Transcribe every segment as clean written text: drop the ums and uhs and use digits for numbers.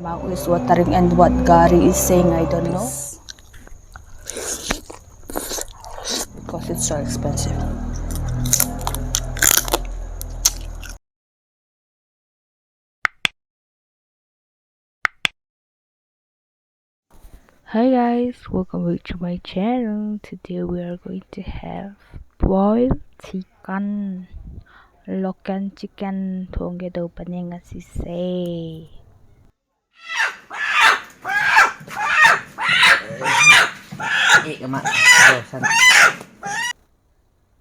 Mouth is watering, and what Gary is saying, I don't know. Because it's so expensive. Hi guys, welcome back to my channel. Today we are going to have boiled chicken. Local chicken 통게 daw pa niya nga si Say.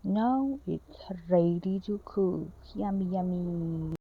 Now it's ready to cook. Yummy yummy.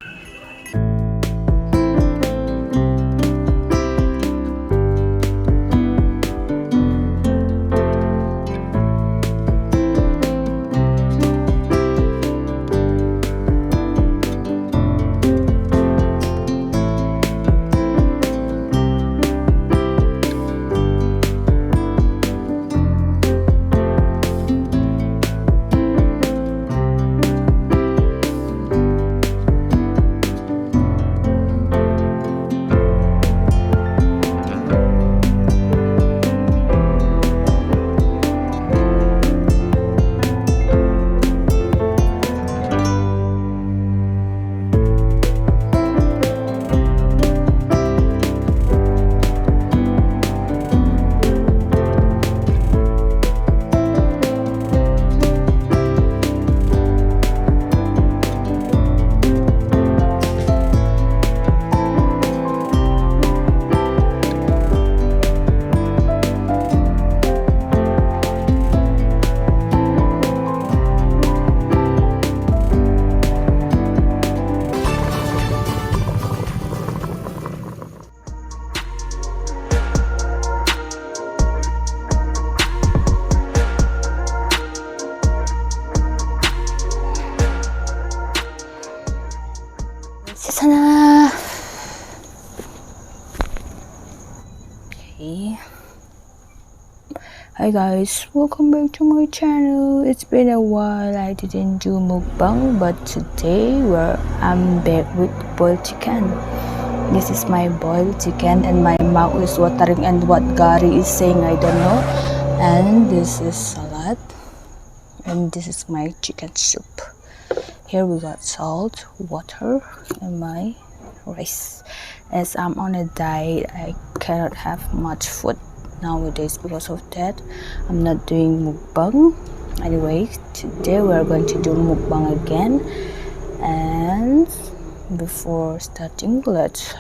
Sana. Okay. Hi guys, welcome back to my channel. It's been a while I didn't do mukbang, but today I'm back with boiled chicken. This is my boiled chicken and my mouth is watering, and what Gary is saying, I don't know. And this is salad, and this is my chicken soup. Here we got salt, water, and my rice. As I'm on a diet, I cannot have much food nowadays. Because of that, I'm not doing mukbang. Anyway, today we're going to do mukbang again. And before starting, let's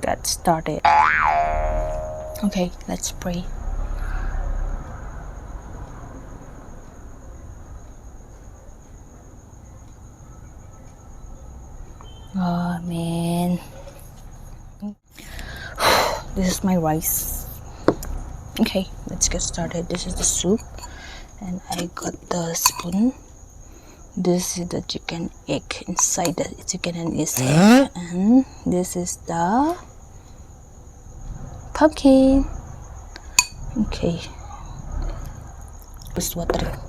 get started. Okay, let's pray. Amen. This is my rice. Okay, let's get started. This is the soup, and I got the spoon. This is the chicken egg inside the chicken and its egg, and this is the pumpkin. Okay, just water.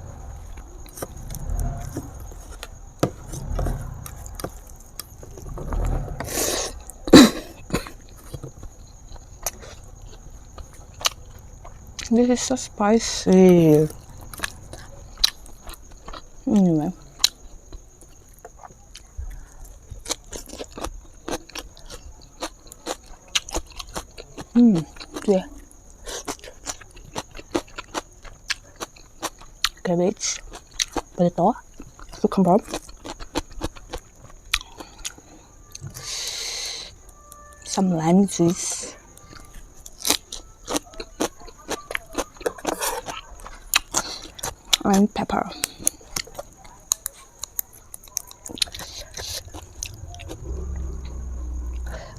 This is so spicy. Anyway. Yeah. Cabbage, potato, cucumber, some lime juice, and pepper.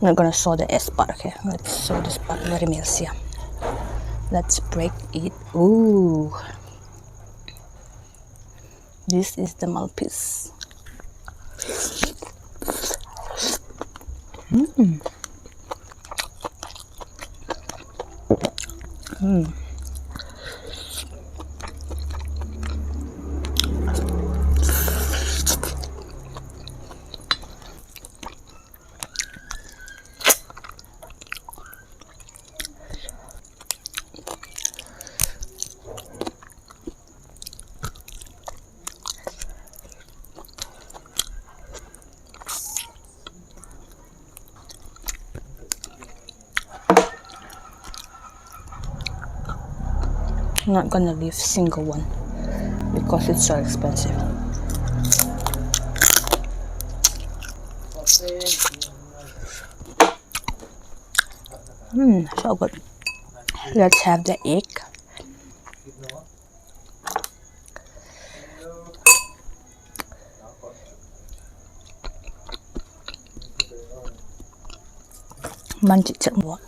I'm not gonna sew the S part, okay? Let's sew this part very messy. Let's break it. Ooh. This is the mouthpiece. I'm not gonna leave single one because it's so expensive. So good. Let's have the egg. Manchit what?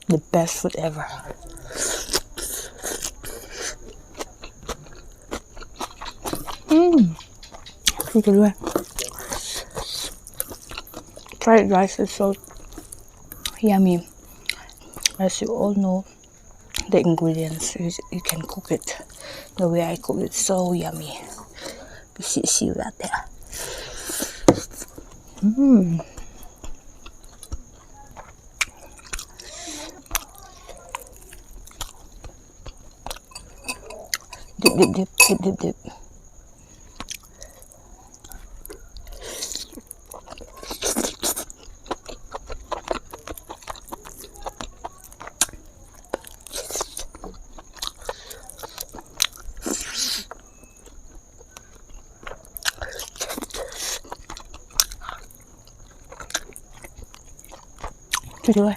The best food ever. Fried rice is so yummy. As you all know, the ingredients, you can cook it the way I cook it, so yummy. You see that there. Dip, dip, dip, dip, dip, dip. Chưa ơi.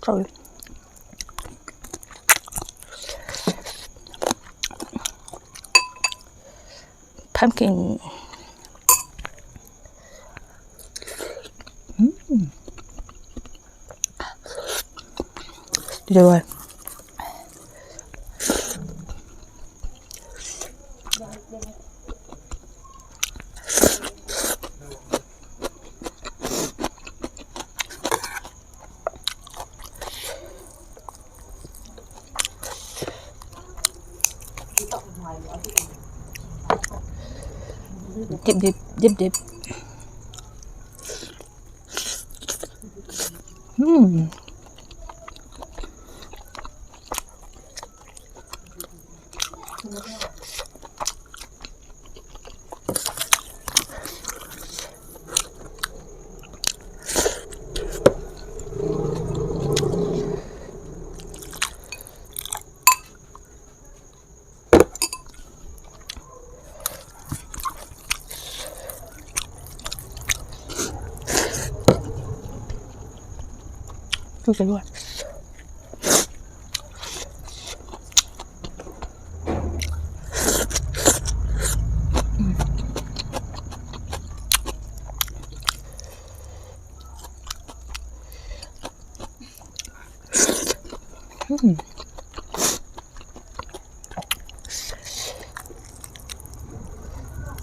Sorry. Pumpkin. Rồi. Dip, dip, dip, dip. Chui luôn.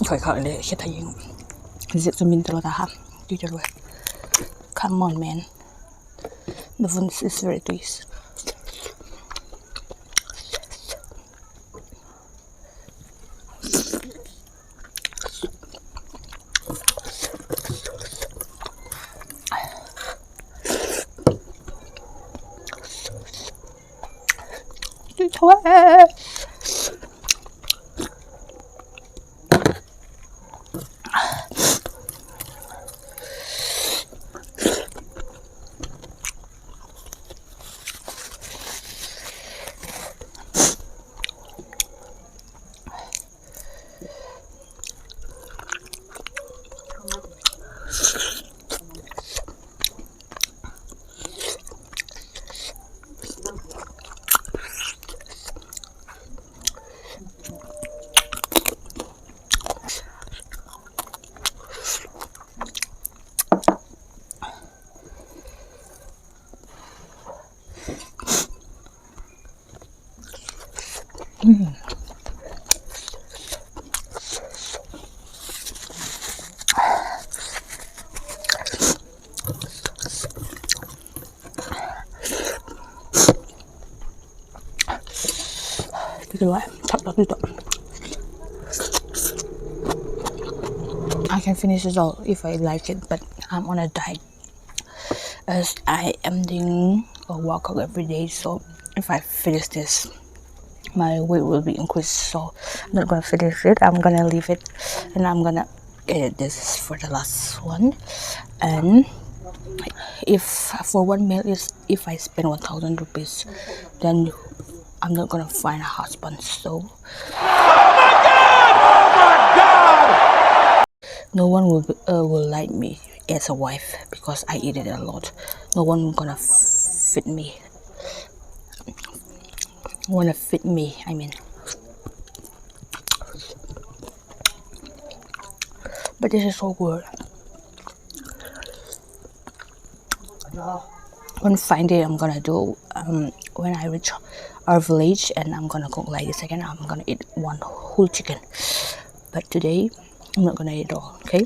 Khỏi khỏi để khi thấy diệt cho mình từ đó đi cho luôn. Come on, man. The food is very tasty. Thôi. Gitu lah, satu itu. Oke, can finish it all if I like it, but I'm on a diet as I am doing a workout every day. So if I finish this, my weight will be increased. So I'm not gonna finish it. I'm gonna leave it, and I'm gonna edit this for the last one. And if for one meal is if I spend 1,000 rupees, then I'm not gonna find a husband. So no one will like me as a wife because I eat it a lot. No one gonna fit me. Wanna fit me? I mean, but this is so good. One fine day I'm gonna do when I reach our village, and I'm gonna cook like this again. I'm gonna eat one whole chicken, but today I'm not gonna eat it all. Okay.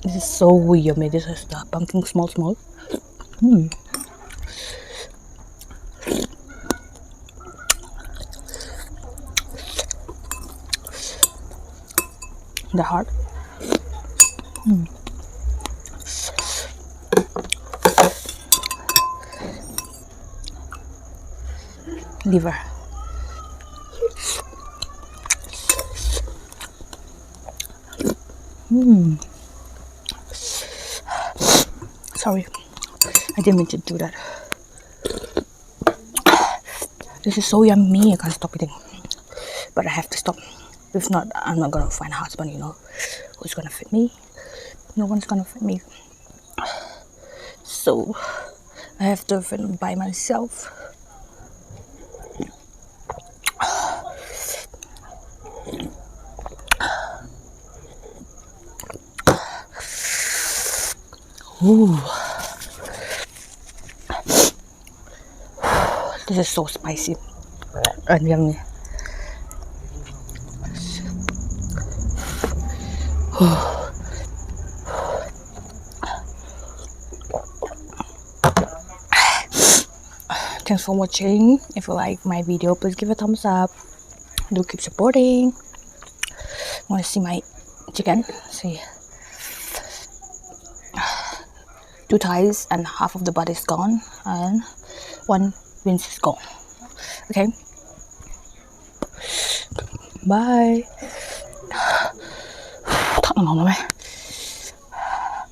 This is so yummy. This is the pumpkin small. The heart. Liver. Sorry, I didn't mean to do that. This is so yummy. I can't stop eating, but I have to stop. If not, I'm not gonna find a husband. Who's gonna fit me? No one's gonna fit me. So I have to fit by myself. Ooh. This is so spicy and yummy. Thanks for watching. If you like my video, please give a thumbs up. Do keep supporting. Want to see my chicken? See, 2 thighs and half of the body is gone, and 1 wings is gone. Okay. Bye. Thật là ngon lắm.